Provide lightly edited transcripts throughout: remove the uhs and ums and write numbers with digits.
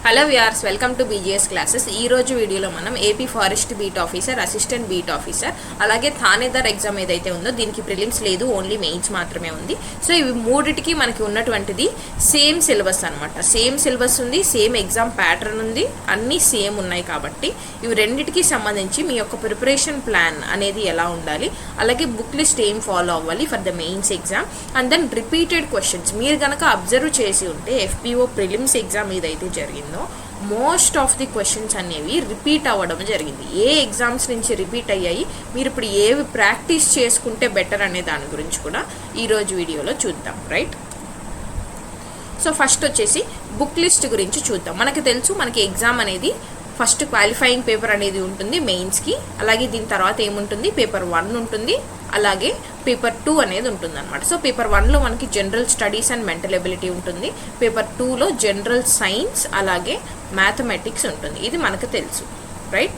Hello viewers, welcome to BGS classes. ఈ రోజు వీడియోలో మనం AP forest beat officer, assistant beat officer, అలాగే థానేదార్ ఎగ్జామ్ ఏదైతే ఉందో దీనికి ప్రిలిమ్స్ లేదు, ఓన్లీ మెయిన్స్ మాత్రమే ఉంది. సో ఇవి మూడిటికి మనకి ఉన్నటువంటిది సేమ్ సిలబస్ అనమాట. సేమ్ సిలబస్ ఉంది, సేమ్ ఎగ్జామ్ ప్యాటర్న్ ఉంది, అన్నీ సేమ్ ఉన్నాయి. కాబట్టి ఇవి రెండింటికి సంబంధించి మీ యొక్క ప్రిపరేషన్ ప్లాన్ అనేది ఎలా ఉండాలి, అలాగే బుక్ లిస్ట్ ఏం ఫాలో అవ్వాలి for the mains exam, and then repeated questions మీరు కనుక అబ్జర్వ్ చేసి ఉంటే ఎఫ్పిఓ ప్రిలిమ్స్ ఎగ్జామ్ ఏదైతే జరిగిందో మోస్ట్ ఆఫ్ ది క్వశ్చన్స్ అనేవి రిపీట్ అవ్వడం జరిగింది. ఏ ఎగ్జామ్స్ నుంచి రిపీట్ అయ్యాయి, మీరు ఇప్పుడు ఏవి ప్రాక్టీస్ చేసుకుంటే బెటర్ అనే దాని గురించి కూడా ఈరోజు వీడియోలో చూద్దాం. రైట్, సో ఫస్ట్ వచ్చేసి బుక్ లిస్ట్ గురించి చూద్దాం. మనకి తెలుసు, మనకి ఎగ్జామ్ అనేది ఫస్ట్ క్వాలిఫైయింగ్ పేపర్ అనేది ఉంటుంది మెయిన్స్కి, అలాగే దీని తర్వాత ఏముంటుంది, పేపర్ 1 ఉంటుంది, అలాగే పేపర్ 2 అనేది ఉంటుంది అనమాట. సో పేపర్ 1లో మనకి general studies and mental ability ఉంటుంది, పేపర్ 2లో జనరల్ సైన్స్ అలాగే మ్యాథమెటిక్స్ ఉంటుంది. ఇది మనకు తెలుసు. రైట్,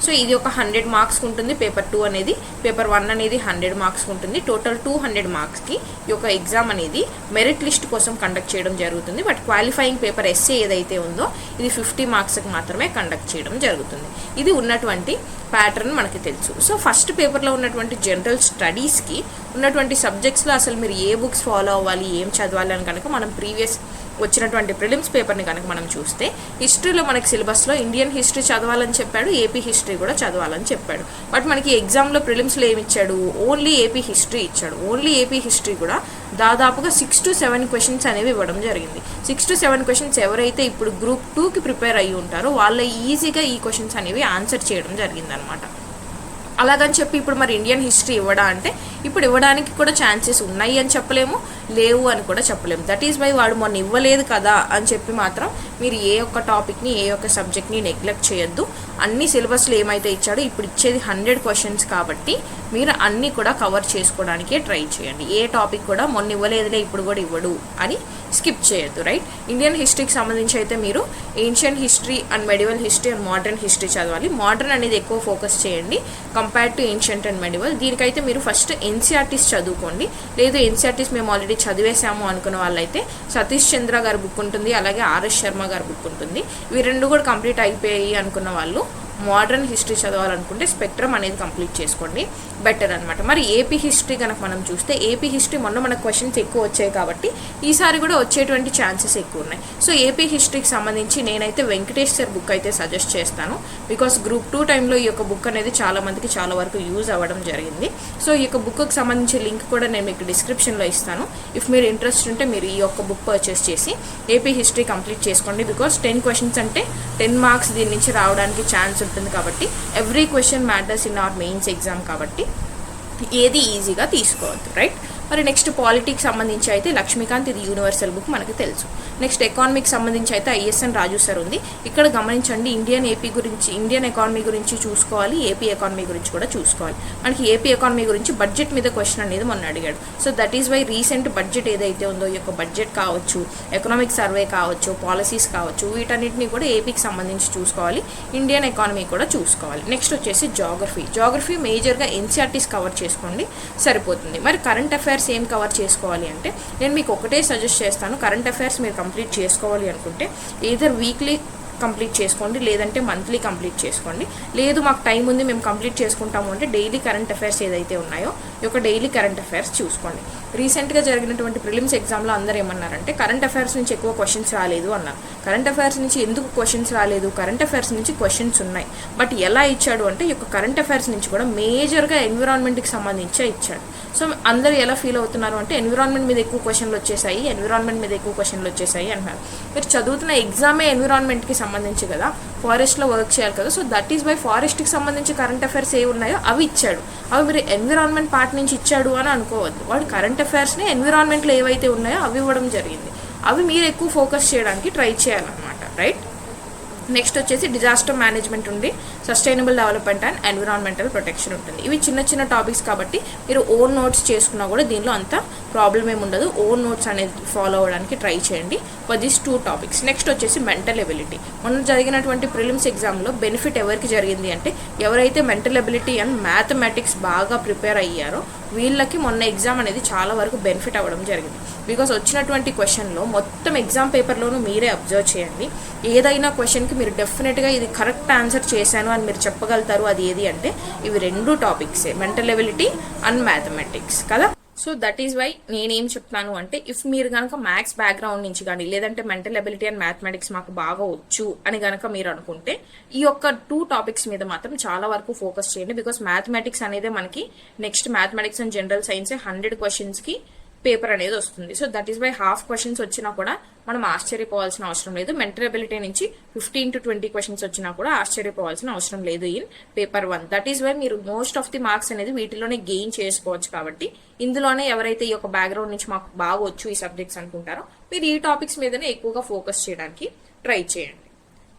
సో ఇది ఒక 100 మార్క్స్కి ఉంటుంది పేపర్ 2 అనేది, పేపర్ 1 అనేది 100 మార్క్స్కి ఉంటుంది. టోటల్ 200 మార్క్స్కి ఈ యొక్క ఎగ్జామ్ అనేది మెరిట్ లిస్ట్ కోసం కండక్ట్ చేయడం జరుగుతుంది. బట్ క్వాలిఫైయింగ్ పేపర్ ఎస్ఏ ఏదైతే ఉందో ఇది 50 మార్క్స్కి మాత్రమే కండక్ట్ చేయడం జరుగుతుంది. ఇది ఉన్నటువంటి ప్యాటర్న్ మనకి తెలుసు. సో ఫస్ట్ పేపర్లో ఉన్నటువంటి జనరల్ స్టడీస్కి ఉన్నటువంటి సబ్జెక్ట్స్లో అసలు మీరు ఏ బుక్స్ ఫాలో అవ్వాలి, ఏం చదవాలి అని కనుక మనం ప్రీవియస్ వచ్చినటువంటి ప్రిలిమ్స్ పేపర్ని కనుక మనం చూస్తే, హిస్టరీలో మనకి సిలబస్లో ఇండియన్ హిస్టరీ చదవాలని చెప్పాడు, ఏపీ హిస్టరీ కూడా చదవాలని చెప్పాడు. బట్ మనకి ఎగ్జామ్లో ప్రిలిమ్స్లో ఏమి ఇచ్చాడు, ఓన్లీ ఏపీ హిస్టరీ ఇచ్చాడు. ఓన్లీ ఏపీ హిస్టరీ కూడా దాదాపుగా 6 to 7 క్వశ్చన్స్ అనేవి ఇవ్వడం జరిగింది. 6 to 7 క్వశ్చన్స్ ఎవరైతే ఇప్పుడు గ్రూప్ 2కి ప్రిపేర్ అయ్యి ఉంటారో వాళ్ళ ఈజీగా ఈ క్వశ్చన్స్ అనేవి ఆన్సర్ చేయడం జరిగిందనమాట. అలాగని చెప్పి ఇప్పుడు మరి ఇండియన్ హిస్టరీ ఇవ్వడా అంటే ఇప్పుడు ఇవ్వడానికి కూడా ఛాన్సెస్ ఉన్నాయి అని చెప్పలేము, లేవు అని కూడా చెప్పలేము. దట్ ఈస్ వై వాడు మొన్న ఇవ్వలేదు కదా అని చెప్పి మాత్రం మీరు ఏ ఒక్క టాపిక్ని, ఏ ఒక్క సబ్జెక్ట్ని నెగ్లెక్ట్ చేయొద్దు. అన్ని సిలబస్లో ఏమైతే ఇచ్చాడో ఇప్పుడు ఇచ్చేది 100 క్వశ్చన్స్ కాబట్టి మీరు అన్నీ కూడా కవర్ చేసుకోవడానికే ట్రై చేయండి. ఏ టాపిక్ కూడా మొన్న ఇవ్వలేదులే ఇప్పుడు కూడా ఇవ్వడు అని స్కిప్ చేయొద్దు. రైట్, ఇండియన్ హిస్టరీకి సంబంధించి అయితే మీరు ancient history and medieval history and modern history చదవాలి. మోడర్న్ అనేది ఎక్కువ ఫోకస్ చేయండి compare to ancient and medieval. దీనికైతే మీరు ఫస్ట్ ఎన్సీఆర్టీస్ చదువుకోండి. లేదు ఎన్సీఆర్టీస్ మేము ఆల్రెడీ చదివేసాము అనుకున్న వాళ్ళైతే సతీష్ చంద్ర గారి బుక్ ఉంటుంది, అలాగే ఆర్ఎస్ శర్మ గారి బుక్ ఉంటుంది. ఇవి రెండు కూడా కంప్లీట్ అయిపోయాయి అనుకున్న వాళ్ళు మోడర్న్ హిస్టరీ చదవాలనుకుంటే స్పెక్ట్రమ్ అనేది కంప్లీట్ చేసుకోండి, బెటర్ అనమాట. మరి ఏపీ హిస్టరీ కనుక మనం చూస్తే, ఏపీ హిస్టరీ మొన్న మనకు క్వశ్చన్స్ ఎక్కువ వచ్చాయి కాబట్టి ఈసారి కూడా వచ్చేటువంటి ఛాన్సెస్ ఎక్కువ ఉన్నాయి. సో ఏపీ హిస్టరీకి సంబంధించి నేనైతే వెంకటేష్ సార్ బుక్ అయితే సజెస్ట్ చేస్తాను. బికాస్ గ్రూప్ 2 టైంలో ఈ యొక్క బుక్ అనేది చాలా మందికి చాలా వరకు యూజ్ అవ్వడం జరిగింది. సో ఈ యొక్క బుక్కి సంబంధించి లింక్ కూడా నేను మీకు డిస్క్రిప్షన్లో ఇస్తాను. ఇఫ్ మీరు ఇంట్రెస్ట్ ఉంటే మీరు ఈ యొక్క బుక్ పర్చేస్ చేసి ఏపీ హిస్టరీ కంప్లీట్ చేసుకోండి. బికాస్ 10 క్వశ్చన్స్ అంటే 10 మార్క్స్ దీని నుంచి రావడానికి ఛాన్స్ ఉంటుంది కాబట్టి every question matters in our mains exam కాబట్టి ఏది ఈజీగా తీసుకోవద్దు. రైట్, మరి నెక్స్ట్ పాలిటిక్స్ సంబంధించి అయితే లక్ష్మీకాంత్, ఇది యూనివర్సల్ బుక్ మనకు తెలుసు. నెక్స్ట్ ఎకానమీకి సంబంధించి అయితే ఐఎస్ఎన్ రాజు సార్ ఉంది. ఇక్కడ గమనించండి, ఇండియన్ ఎకానమీ గురించి చూసుకోవాలి, ఏపీ ఎకానమీ గురించి కూడా చూసుకోవాలి. మనకి ఏపీ ఎకానమీ గురించి బడ్జెట్ మీద క్వశ్చన్ అనేది మొన్న అడిగాడు. So that is why recent budget ఏదైతే ఉందో ఈ యొక్క బడ్జెట్ కావచ్చు, ఎకనామిక్ సర్వే కావచ్చు, పాలసీస్ కావచ్చు, వీటన్నిటిని కూడా ఏపీకి సంబంధించి చూసుకోవాలి, ఇండియన్ ఎకానమీ కూడా చూసుకోవాలి. నెక్స్ట్ వచ్చేసి జాగ్రఫీ మేజర్గా ఎన్సీఆర్టీస్ కవర్ చేసుకోండి సరిపోతుంది. మరి కరెంట్ అఫైర్స్ ఏం కవర్ చేసుకోవాలి అంటే నేను మీకు ఒకటే సజెస్ట్ చేస్తాను. కరెంట్ అఫైర్స్ మీరు కంప్లీట్ చేసుకోవాలి అనుకుంటే ఈదర్ వీక్లీ కంప్లీట్ చేసుకోండి, లేదంటే మంత్లీ కంప్లీట్ చేసుకోండి. లేదు మాకు టైం ఉంది మేము కంప్లీట్ చేసుకుంటాము అంటే డైలీ కరెంట్ అఫైర్స్ ఏదైతే ఉన్నాయో ఈ యొక్క డైలీ కరెంట్ అఫైర్స్ చూసుకోండి. రీసెంట్గా జరిగినటువంటి ప్రిలిమ్స్ ఎగ్జామ్లో అందరూ ఏమన్నారంటే కరెంట్ అఫైర్స్ నుంచి ఎక్కువ క్వశ్చన్స్ రాలేదు అన్నారు. కరెంట్ అఫైర్స్ నుంచి ఎందుకు క్వశ్చన్స్ రాలేదు, కరెంట్ అఫైర్స్ నుంచి క్వశ్చన్స్ ఉన్నాయి. బట్ ఎలా ఇచ్చాడు అంటే ఈ యొక్క కరెంట్ అఫైర్స్ నుంచి కూడా మేజర్గా ఎన్విరాన్మెంట్కి సంబంధించే ఇచ్చాడు. సో అందరూ ఎలా ఫీల్ అవుతున్నారు అంటే ఎన్విరాన్మెంట్ మీద ఎక్కువ క్వశ్చన్లు వచ్చేసాయి అంటున్నారు. మీరు చదువుతున్న ఎగ్జామే ఎన్విరాన్మెంట్కి సంబంధించి కదా, ఫారెస్ట్లో వర్క్ చేయాలి కదా. సో దట్ ఈస్ బై ఫారెస్ట్కి సంబంధించి కరెంట్ అఫైర్స్ ఏ ఉన్నాయో అవి ఇచ్చాడు. అవి మీరు ఎన్విరాన్మెంట్ పార్ట్ నుంచి ఇచ్చాడు అని అనుకోవద్దు. వాడు కరెంట్ అఫైర్స్ని ఎన్విరాన్మెంట్లో ఏవైతే ఉన్నాయో అవి ఇవ్వడం జరిగింది. అవి మీరు ఎక్కువ ఫోకస్ చేయడానికి ట్రై చేయాలన్నమాట. రైట్, నెక్స్ట్ వచ్చేసి డిజాస్టర్ మేనేజ్మెంట్ ఉంది, sustainable development and environmental protection ఉంటుంది. ఇవి చిన్న చిన్న టాపిక్స్ కాబట్టి మీరు ఓన్ నోట్స్ చేసుకున్నా కూడా దీనిలో అంత ప్రాబ్లం ఏమి ఉండదు. ఓన్ నోట్స్ అనేది ఫాలో అవ్వడానికి ట్రై చేయండి ఫర్ దీస్ 2 టాపిక్స్. నెక్స్ట్ వచ్చేసి మెంటల్ ఎబిలిటీ. మొన్న జరిగినటువంటి ప్రిలిమ్స్ ఎగ్జామ్లో బెనిఫిట్ ఎవరికి జరిగింది అంటే ఎవరైతే మెంటల్ ఎబిలిటీ అండ్ మ్యాథమెటిక్స్ బాగా ప్రిపేర్ అయ్యారో వీళ్ళకి మొన్న ఎగ్జామ్ అనేది చాలా వరకు బెనిఫిట్ అవ్వడం జరిగింది. బికాస్ వచ్చినటువంటి క్వశ్చన్లో మొత్తం ఎగ్జామ్ పేపర్లోనూ మీరే అబ్జర్వ్ చేయండి. ఏదైనా క్వశ్చన్కి మీరు డెఫినెట్గా ఇది కరెక్ట్ ఆన్సర్ చేశాను అని మీరు చెప్పగలుగుతారు. అది ఏది అంటే ఇవి 2 టాపిక్సే, మెంటల్ ఎబిలిటీ అండ్ మ్యాథమెటిక్స్ కదా. సో దట్ ఈస్ వై నేనేం చెప్తాను అంటే ఇఫ్ మీరు కనుక మ్యాథ్స్ బ్యాక్గ్రౌండ్ నుంచి కానీ లేదంటే మెంటల్ ఎబిలిటీ అండ్ మ్యాథమెటిక్స్ మాకు బాగా వచ్చు అని కనుక మీరు అనుకుంటే ఈ యొక్క 2 టాపిక్స్ మీద మాత్రం చాలా వరకు ఫోకస్ చేయండి. బికాస్ మ్యాథమెటిక్స్ అనేది మనకి next mathematics and general science 100 క్వశ్చన్స్కి పేపర్ అనేది వస్తుంది. So that is why half questions వచ్చినా కూడా మనం ఆశ్చర్యపోవాల్సిన అవసరం లేదు. మెంటల్ ఎబిలిటీ నుంచి 15 to 20 క్వశ్చన్స్ వచ్చినా కూడా ఆశ్చర్యపోవాల్సిన అవసరం లేదు in paper 1. That is why మీరు మోస్ట్ ఆఫ్ ది మార్క్స్ అనేది వీటిలోనే గెయిన్ చేసుకోవచ్చు. కాబట్టి ఇందులోనే ఎవరైతే ఈ యొక్క బ్యాక్గ్రౌండ్ నుంచి మాకు బాగా వచ్చు ఈ సబ్జెక్ట్స్ అనుకుంటారో మీరు ఈ టాపిక్స్ మీదనే ఎక్కువగా ఫోకస్ చేయడానికి ట్రై చేయండి.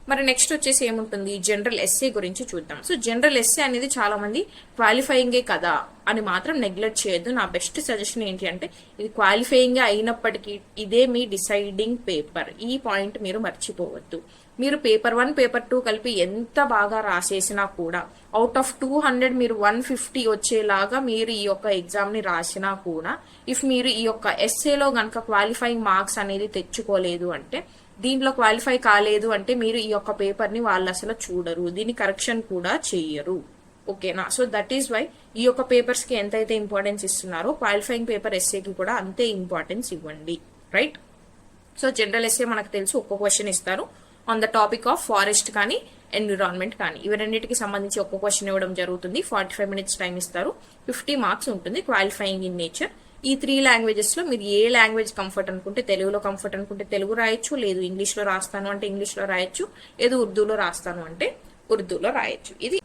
మరి నెక్స్ట్ వచ్చేసి ఏముంటుంది, జనరల్ ఎస్ఏ గురించి చూద్దాం. సో జనరల్ ఎస్ఏ అనేది చాలా మంది క్వాలిఫైయింగే కదా అని మాత్రం నెగ్లెక్ట్ చేయొద్దు. నా బెస్ట్ సజెషన్ ఏంటి అంటే ఇది క్వాలిఫైయింగ్ అయినప్పటికీ ఇదే మీ డిసైడింగ్ పేపర్. ఈ పాయింట్ మీరు మర్చిపోవద్దు. మీరు పేపర్ 1 పేపర్ 2 కలిపి ఎంత బాగా రాసేసినా కూడా అవుట్ ఆఫ్ 200 మీరు 150 వచ్చేలాగా మీరు ఈ యొక్క ఎగ్జామ్ ని రాసినా కూడా ఇఫ్ మీరు ఈ యొక్క ఎస్ఏలో గనక క్వాలిఫైయింగ్ మార్క్స్ అనేది తెచ్చుకోలేదు అంటే దీంట్లో క్వాలిఫై కాలేదు అంటే మీరు ఈ యొక్క పేపర్ ని వాళ్ళు అసలు చూడరు, దీన్ని కరెక్షన్ కూడా చెయ్యరు. ఓకేనా. సో దట్ ఈస్ వై ఈ యొక్క పేపర్స్ కి ఎంతైతే ఇంపార్టెన్స్ ఇస్తున్నారో క్వాలిఫైయింగ్ పేపర్ ఎస్ఏకి కూడా అంతే ఇంపార్టెన్స్ ఇవ్వండి. రైట్. సో జనరల్ ఎస్ఏ మనకు తెలుసు ఒక్క క్వశ్చన్ ఇస్తారు on the topic of forest కానీ ఎన్విరాన్మెంట్ కానీ. ఇవి రెండింటికి సంబంధించి ఒక్క క్వశ్చన్ ఇవ్వడం జరుగుతుంది. 45 minutes టైం ఇస్తారు. 50 మార్క్స్ ఉంటుంది. Qualifying in nature. ఈ 3 లాంగ్వేజెస్ లో మీరు ఏ లాంగ్వేజ్ కంఫర్ట్ అనుకుంటే తెలుగులో కంఫర్ట్ అనుకుంటే తెలుగు రాయొచ్చు, లేదు ఇంగ్లీష్లో రాస్తాను అంటే ఇంగ్లీష్లో రాయొచ్చు, లేదు ఉర్దూలో రాస్తాను అంటే ఉర్దూలో రాయొచ్చు. ఇది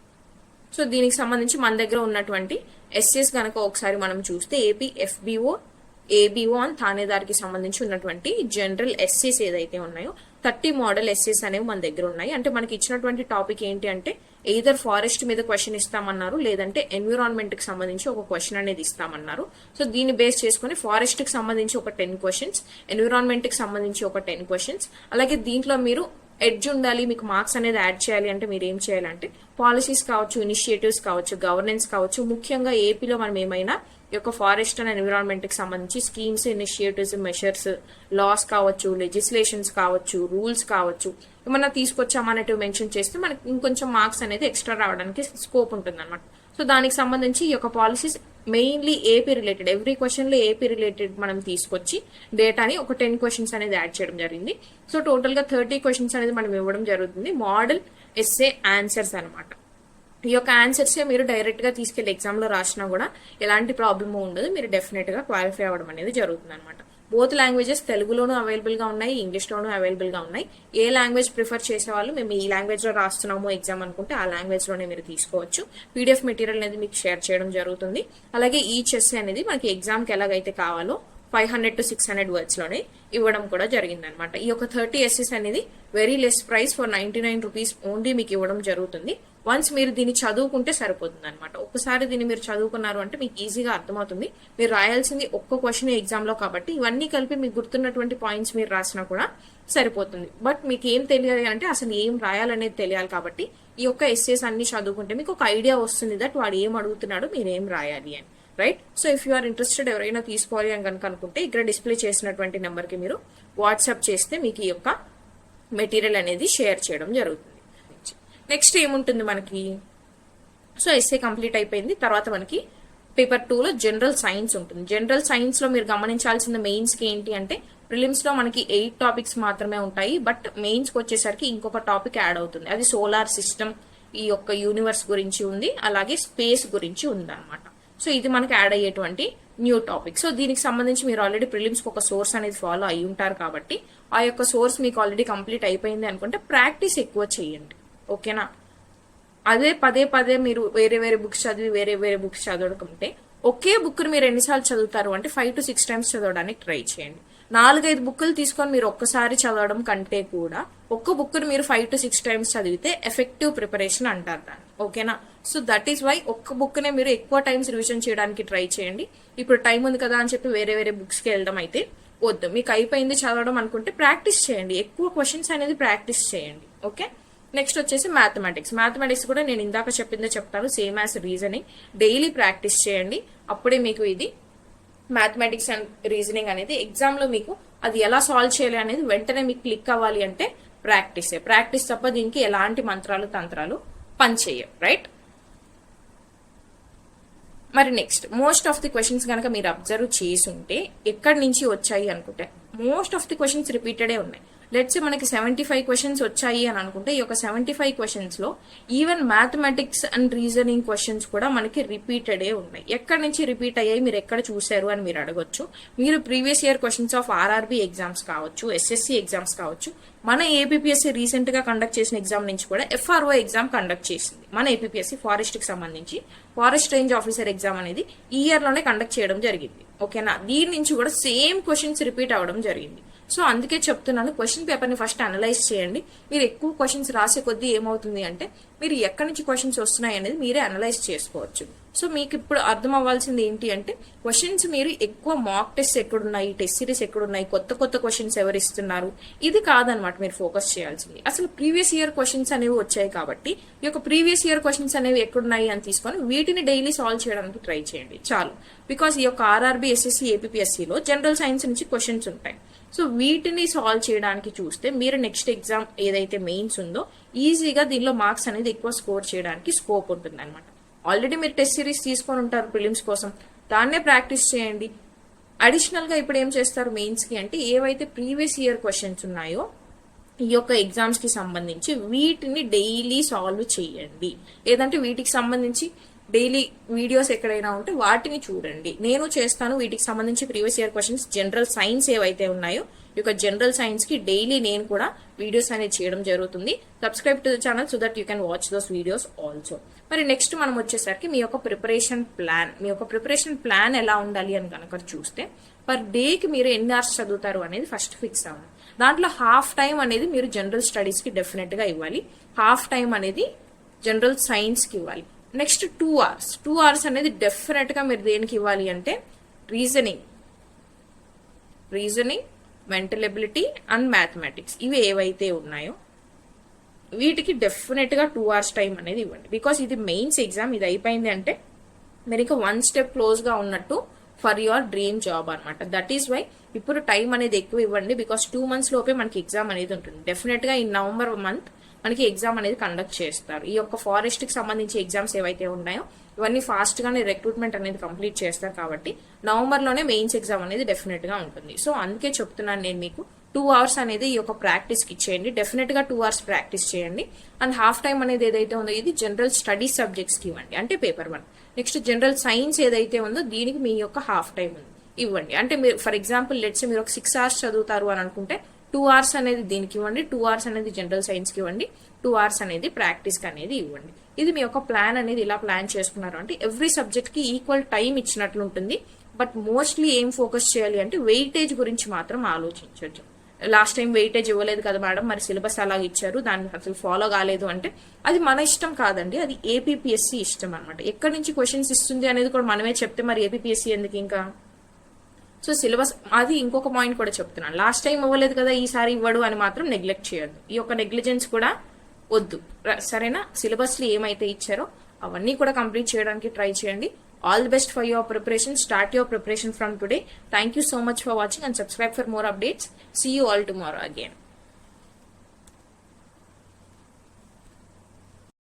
సో దీనికి సంబంధించి మన దగ్గర ఉన్నటువంటి ఎస్ఎస్ కనుక ఒకసారి మనం చూస్తే ఏపీ ఎఫ్బిఓ ఏబిఓ అండ్ థానేదార్కి సంబంధించి ఉన్నటువంటి జనరల్ ఎస్ఎస్ ఏదైతే ఉన్నాయో 30 మోడల్ ఎస్ఎస్ అనేవి మన దగ్గర ఉన్నాయి. అంటే మనకి ఇచ్చినటువంటి టాపిక్ ఏంటి అంటే ఎయిదర్ ఫారెస్ట్ మీద క్వశ్చన్ ఇస్తామన్నారు, లేదంటే ఎన్విరాన్మెంట్ కి సంబంధించి ఒక క్వశ్చన్ అనేది ఇస్తామన్నారు. సో దీన్ని బేస్ చేసుకుని ఫారెస్ట్ కి సంబంధించి ఒక 10 క్వశ్చన్స్, ఎన్విరాన్మెంట్ కి సంబంధించి ఒక 10 క్వశ్చన్స్, అలాగే దీంట్లో మీరు ఎడ్జ్ ఉండాలి, మీకు మార్క్స్ అనేది యాడ్ చేయాలి అంటే మీరు ఏం చేయాలంటే పాలసీస్ కావచ్చు, ఇనిషియేటివ్స్ కావచ్చు, గవర్నెన్స్ కావచ్చు, ముఖ్యంగా ఏపీలో మనం ఏమైనా ఈ యొక్క ఫారెస్ట్ అండ్ ఎన్విరాన్మెంట్ కి సంబంధించి స్కీమ్స్, ఇనిషియేటివ్స్, మెషర్స్, లాస్ కావచ్చు, లెజిస్లేషన్స్ కావచ్చు, రూల్స్ కావచ్చు, ఏమన్నా తీసుకొచ్చామనేటివి మెన్షన్ చేస్తే మనకి ఇంకొంచెం మార్క్స్ అనేది ఎక్స్ట్రా రావడానికి స్కోప్ ఉంటుంది అనమాట. సో దానికి సంబంధించి ఈ యొక్క policies mainly AP related, every question లో ఏపీ రిలేటెడ్ మనం తీసుకొచ్చి డేటాని ఒక 10 క్వశ్చన్స్ అనేది యాడ్ చేయడం జరిగింది. సో టోటల్ గా 30 క్వశ్చన్స్ అనేది మనం ఇవ్వడం జరుగుతుంది. మోడల్ ఎస్ఏ ఆన్సర్స్ అనమాట. ఈ యొక్క ఆన్సర్స్ మీరు డైరెక్ట్ గా తీసుకెళ్లి ఎగ్జామ్ లో రాసినా కూడా ఎలాంటి ప్రాబ్లమ్ ఉండదు, మీరు డెఫినెట్ గా క్వాలిఫై అవ్వడం అనేది జరుగుతుంది అనమాట. బోత్ లాంగ్వేజెస్ తెలుగులోనూ అవైలబుల్ గా ఉన్నాయి, ఇంగ్లీష్ లోనూ అవైలబుల్ గా ఉన్నాయి. ఏ లాంగ్వేజ్ ప్రిఫర్ చేసే వాళ్ళు మేము ఈ లాంగ్వేజ్ లో రాస్తున్నాము ఎగ్జామ్ అనుకుంటే ఆ లాంగ్వేజ్ లోనే మీరు తీసుకోవచ్చు. పీడిఎఫ్ మెటీరియల్ అనేది మీకు షేర్ చేయడం జరుగుతుంది. అలాగే ఈ చెస్ అనేది మనకి ఎగ్జామ్ కి ఎలాగైతే కావాలో 500 to 600 words లోనే ఇవ్వడం కూడా జరిగింది అనమాట. ఈ యొక్క 30 ఎస్ఎస్ అనేది very less price for 99 rupees only మీకు ఇవ్వడం జరుగుతుంది. వన్స్ మీరు దీన్ని చదువుకుంటే సరిపోతుంది అనమాట. ఒక్కసారి దీన్ని మీరు చదువుకున్నారు అంటే మీకు ఈజీగా అర్థమవుతుంది. మీరు రాయాల్సింది ఒక్క క్వశ్చన్ ఎగ్జామ్ లో కాబట్టి ఇవన్నీ కలిపి మీకు గుర్తున్నటువంటి పాయింట్స్ మీరు రాసినా కూడా సరిపోతుంది. బట్ మీకు ఏం తెలియాలి అంటే అసలు ఏం రాయాలనేది తెలియాలి కాబట్టి ఈ యొక్క ఎస్ఏస్ అన్ని చదువుకుంటే మీకు ఒక ఐడియా వస్తుంది దట్ వాడు ఏం అడుగుతున్నాడు, మీరు ఏం రాయాలి అని. Right. So if you are interested, ఎవరైనా తీసుకోవాలి అని కనుక అనుకుంటే ఇక్కడ డిస్ప్లే చేసినటువంటి నెంబర్ కి మీరు వాట్సాప్ చేస్తే మీకు ఈ యొక్క మెటీరియల్ అనేది షేర్ చేయడం జరుగుతుంది. నెక్స్ట్ ఏముంటుంది మనకి, సో ఎస్ఏ కంప్లీట్ అయిపోయింది. తర్వాత మనకి పేపర్ 2 లో జనరల్ సైన్స్ ఉంటుంది. జనరల్ సైన్స్ లో మీరు గమనించాల్సిన మెయిన్స్ కి ఏంటి అంటే ప్రిలిమ్స్ లో మనకి 8 టాపిక్స్ మాత్రమే ఉంటాయి. బట్ మెయిన్స్ కి వచ్చేసరికి ఇంకొక టాపిక్ యాడ్ అవుతుంది. అది సోలార్ సిస్టమ్, ఈ యొక్క యూనివర్స్ గురించి ఉంది, అలాగే స్పేస్ గురించి ఉంది అనమాట. సో ఇది మనకి యాడ్ అయ్యేటువంటి న్యూ టాపిక్. సో దీనికి సంబంధించి మీరు ఆల్రెడీ ప్రిలిమ్స్ ఒక సోర్స్ అనేది ఫాలో అయి ఉంటారు కాబట్టి ఆ యొక్క సోర్స్ మీకు ఆల్రెడీ కంప్లీట్ అయిపోయింది అనుకుంటే ప్రాక్టీస్ ఎక్కువ చేయండి. ఓకేనా. అదే పదే మీరు వేరే వేరే బుక్స్ చదివి వేరే వేరే బుక్స్ చదవకుంటే ఒకే బుక్ ని మీరు ఎన్నిసార్లు చదువుతారు అంటే 5 to 6 times చదవడానికి ట్రై చేయండి. 4-5 బుక్కులు తీసుకొని మీరు ఒక్కసారి చదవడం కంటే కూడా ఒక్క బుక్ని మీరు 5 to 6 టైమ్స్ చదివితే ఎఫెక్టివ్ ప్రిపరేషన్ అంటారు దాన్ని. ఓకేనా? సో దట్ ఈస్ వై ఒక్క బుక్నే మీరు ఎక్కువ టైమ్స్ రివిజన్ చేయడానికి ట్రై చేయండి. ఇప్పుడు టైం ఉంది కదా అని చెప్పి వేరే వేరే బుక్స్కి వెళ్ళడం అయితే వద్దు. మీకు అయిపోయింది చదవడం అనుకుంటే ప్రాక్టీస్ చేయండి, ఎక్కువ క్వశ్చన్స్ అనేది ప్రాక్టీస్ చేయండి. ఓకే, నెక్స్ట్ వచ్చేసి మ్యాథమెటిక్స్ కూడా నేను ఇందాక చెప్పిందే చెప్తాను, same as reasoning. Daily practice చేయండి, అప్పుడే మీకు ఇది మ్యాథమెటిక్స్ అండ్ రీజనింగ్ అనేది ఎగ్జామ్లో మీకు అది ఎలా సాల్వ్ చేయాలి అనేది వెంటనే మీకు క్లిక్ అవ్వాలి అంటే ప్రాక్టీస్ తప్ప దీనికి ఎలాంటి మంత్రాలు తంత్రాలు పనిచేయవు. రైట్? మరి next most of the questions కనుక మీరు అబ్జర్వ్ చేసి ఉంటే ఎక్కడి నుంచి వచ్చాయి అనుకుంటే మోస్ట్ ఆఫ్ ది క్వశ్చన్స్ రిపీటెడే ఉన్నాయి. లెట్స్ మనకి 75 క్వశ్చన్స్ వచ్చాయి అని అనుకుంటే ఈ యొక్క 75 క్వశ్చన్స్ లో even mathematics and reasoning questions కూడా మనకి రిపీటెడే ఉన్నాయి. ఎక్కడి నుంచి రిపీట్ అయ్యాయి, మీరు ఎక్కడ చూసారు అని మీరు అడగొచ్చు. మీరు previous year questions of RRB exams కావచ్చు, ఎస్ఎస్సి ఎగ్జామ్స్ కావచ్చు, మన ఏపీఎస్సి రీసెంట్ గా కండక్ట్ చేసిన ఎగ్జామ్ నుంచి కూడా ఎఫ్ఆర్ఓ ఎగ్జామ్ కండక్ట్ చేసింది. మన ఏపీఎస్సి ఫారెస్ట్ కి సంబంధించి ఫారెస్ట్ రేంజ్ ఆఫీసర్ ఎగ్జామ్ అనేది ఈ ఇయర్ లోనే కండక్ట్ చేయడం జరిగింది. ఓకేనా? దీని నుంచి కూడా సేమ్ క్వశ్చన్స్ రిపీట్ అవ్వడం జరిగింది. సో అందుకే చెప్తున్నాను, క్వశ్చన్ పేపర్ని ఫస్ట్ అనలైజ్ చేయండి. మీరు ఎక్కువ క్వశ్చన్స్ రాసే కొద్దీ ఏమవుతుంది అంటే మీరు ఎక్కడి నుంచి క్వశ్చన్స్ వస్తున్నాయి అనేది మీరే అనలైజ్ చేసుకోవచ్చు. సో మీకు ఇప్పుడు అర్థం అవ్వాల్సింది ఏంటి అంటే క్వశ్చన్స్ మీరు ఎక్కువ మాక్ టెస్ట్ ఎక్కడున్నాయి, టెస్ట్ సిరీస్ ఎక్కడున్నాయి, కొత్త క్వశ్చన్స్ ఎవరు ఇస్తున్నారు, ఇది కాదనమాట మీరు ఫోకస్ చేయాల్సింది. అసలు ప్రీవియస్ ఇయర్ క్వశ్చన్స్ అనేవి వచ్చాయి కాబట్టి ఈ యొక్క ప్రీవియస్ ఇయర్ క్వశ్చన్స్ అనేవి ఎక్కడున్నాయి అని తీసుకొని వీటిని డైలీ సాల్వ్ చేయడానికి ట్రై చేయండి చాలు. బికాస్ ఈ యొక్క ఆర్ఆర్బీ, ఎస్ఎస్సి, ఏపీఎస్సిలో జనరల్ సైన్స్ నుంచి క్వశ్చన్స్ ఉంటాయి. సో వీటిని సాల్వ్ చేయడానికి చూస్తే మీరు నెక్స్ట్ ఎగ్జామ్ ఏదైతే మెయిన్స్ ఉందో ఈజీగా దీనిలో మార్క్స్ అనేది ఎక్కువ స్కోర్ చేయడానికి స్కోప్ ఉంటుంది అనమాట. ఆల్రెడీ మీరు టెస్ట్ సిరీస్ తీసుకొని ఉంటారు ప్రిలిమ్స్ కోసం, దాన్నే ప్రాక్టీస్ చేయండి. అడిషనల్ గా ఇప్పుడు ఏం చేస్తారు మెయిన్స్ కి అంటే ఏవైతే ప్రీవియస్ ఇయర్ క్వశ్చన్స్ ఉన్నాయో ఈ యొక్క ఎగ్జామ్స్ కి సంబంధించి వీటిని డైలీ సాల్వ్ చేయండి. లేదంటే వీటికి సంబంధించి డైలీ వీడియోస్ ఎక్కడైనా ఉంటే వాటిని చూడండి. నేను చేస్తాను వీటికి సంబంధించి previous year questions, general science ఏవైతే ఉన్నాయో ఈ యొక్క జనరల్ సైన్స్ కి డైలీ నేను కూడా వీడియోస్ అనేది చేయడం జరుగుతుంది. Subscribe to the channel so that you can watch those videos also. మరి నెక్స్ట్ మనం వచ్చేసరికి మీ యొక్క ప్రిపరేషన్ ప్లాన్ ఎలా ఉండాలి అని కనుక చూస్తే పర్ డేకి మీరు ఎన్ని అవర్స్ చదువుతారు అనేది ఫస్ట్ ఫిక్స్ అవ్వాలి. దాంట్లో హాఫ్ టైం అనేది మీరు జనరల్ స్టడీస్ కి డెఫినెట్ గా ఇవ్వాలి, హాఫ్ టైం అనేది జనరల్ సైన్స్ కి ఇవ్వాలి. నెక్స్ట్ 2 అవర్స్ అనేది డెఫినెట్ గా మీరు దేనికి ఇవ్వాలి అంటే reasoning, mental ability and mathematics ఇవి ఏవైతే ఉన్నాయో వీటికి డెఫినెట్ గా 2 అవర్స్ టైం అనేది ఇవ్వండి. బికాస్ ఇది మెయిన్స్ ఎగ్జామ్, ఇది అయిపోయింది అంటే మీరు ఇంకా 1 స్టెప్ క్లోజ్ గా ఉన్నట్టు ఫర్ యువర్ డ్రీమ్ జాబ్ అనమాట. దట్ ఈస్ వై ఇప్పుడు టైం అనేది ఎక్కువ ఇవ్వండి. బికాస్ 2 months లోపే మనకి ఎగ్జామ్ అనేది ఉంటుంది. డెఫినెట్ గా ఈ నవంబర్ మంత్ మనకి ఎగ్జామ్ అనేది కండక్ట్ చేస్తారు. ఈ యొక్క ఫారెస్ట్ కి సంబంధించి ఎగ్జామ్స్ ఏవైతే ఉన్నాయో ఇవన్నీ ఫాస్ట్ గానే రిక్రూట్మెంట్ అనేది కంప్లీట్ చేస్తారు కాబట్టి నవంబర్ లోనే మెయిన్స్ ఎగ్జామ్ అనేది డెఫినెట్ గా ఉంటుంది. సో అందుకే చెప్తున్నాను నేను మీకు 2 అవర్స్ అనేది ఈ యొక్క ప్రాక్టీస్ కి ఇచ్చేయండి. డెఫినెట్ గా 2 అవర్స్ ప్రాక్టీస్ చేయండి. అండ్ హాఫ్ టైం అనేది ఏదైతే ఉందో ఇది జనరల్ స్టడీస్ సబ్జెక్ట్స్ కి ఇవ్వండి, అంటే పేపర్ 1. నెక్స్ట్ జనరల్ సైన్స్ ఏదైతే ఉందో దీనికి మీ యొక్క హాఫ్ టైం ఇవ్వండి. అంటే మీరు ఫర్ ఎగ్జాంపుల్ లెట్స్ మీరు ఒక 6 hours చదువుతారు అని అనుకుంటే 2 hours అనేది దీనికి ఇవ్వండి, 2 hours అనేది జనరల్ సైన్స్ కి ఇవ్వండి, 2 hours అనేది ప్రాక్టీస్ కి అనేది ఇవ్వండి. ఇది మీ యొక్క ప్లాన్ అనేది ఇలా ప్లాన్ చేసుకున్నారు అంటే ఎవ్రీ సబ్జెక్ట్ కి ఈక్వల్ టైం ఇచ్చినట్లు ఉంటుంది. బట్ మోస్ట్లీ ఏం ఫోకస్ చేయాలి అంటే వెయిటేజ్ గురించి మాత్రం ఆలోచించవచ్చు. లాస్ట్ టైం వెయిటేజ్ ఇవ్వలేదు కదా మేడం, మరి సిలబస్ అలాగ ఇచ్చారు, దాన్ని అసలు ఫాలో కాలేదు అంటే అది మన ఇష్టం కాదండి, అది ఏపీఎస్సి ఇష్టం అనమాట. ఎక్కడి నుంచి క్వశ్చన్స్ ఇస్తుంది అనేది కూడా మనమే చెప్తే మరి ఏపీఎస్సి ఎందుకు ఇంకా. సో సిలబస్ అది ఇంకొక పాయింట్ కూడా చెప్తున్నాను, లాస్ట్ టైం ఇవ్వలేదు కదా ఈసారి ఇవ్వడు అని మాత్రం నెగ్లెక్ట్ చేయొద్దు. ఈ యొక్క నెగ్లిజెన్స్ కూడా వద్దు, సరేనా? సిలబస్ లో ఏమైతే ఇచ్చారో అవన్నీ కూడా కంప్లీట్ చేయడానికి ట్రై చేయండి. All the best for your preparation. Start your preparation from today. Thank you so much for watching and subscribe for more updates. See you all tomorrow again.